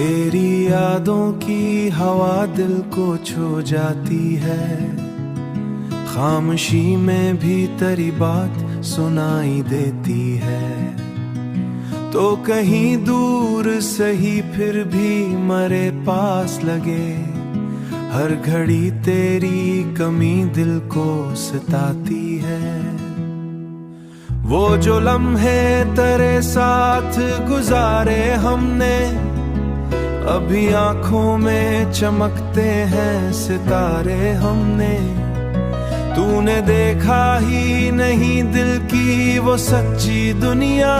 तेरी यादों की हवा दिल को छू जाती है, खामोशी में भी तेरी बात सुनाई देती है। तो कहीं दूर सही फिर भी मरे पास लगे, हर घड़ी तेरी कमी दिल को सताती है। वो जो लम्हे तेरे साथ गुजारे हमने, अभी आंखों में चमकते हैं सितारे हमने। तूने देखा ही नहीं दिल की वो सच्ची दुनिया,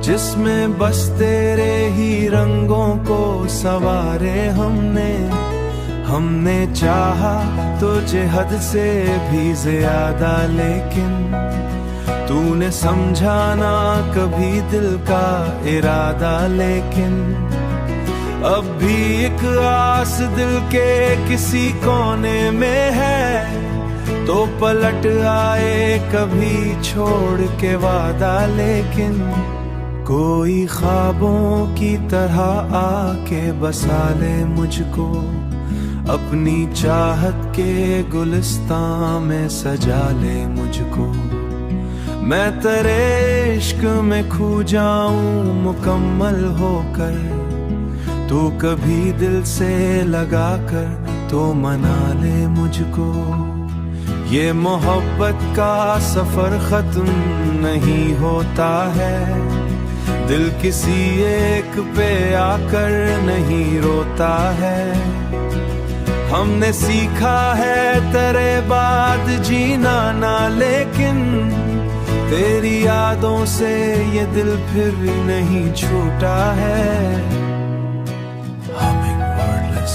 जिसमें बस तेरे ही रंगों को सवारे हमने। हमने चाहा तुझे हद से भी ज्यादा, लेकिन तूने समझा ना कभी दिल का इरादा। लेकिन अब भी एक आस दिल के किसी कोने में है, तो पलट आए कभी छोड़ के वादा। लेकिन कोई ख्वाबों की तरह आके बसा ले मुझको, अपनी चाहत के गुलिस्तां में सजा ले मुझको। मैं तेरे इश्क में खो जाऊं मुकम्मल होकर, तू कभी दिल से लगा कर तो मना ले मुझको। ये मोहब्बत का सफर खत्म नहीं होता है, दिल किसी एक पे आकर नहीं रोता है। हमने सीखा है तेरे बाद जीना ना, लेकिन तेरी यादों से ये दिल फिर नहीं छूटा है। Humming wordless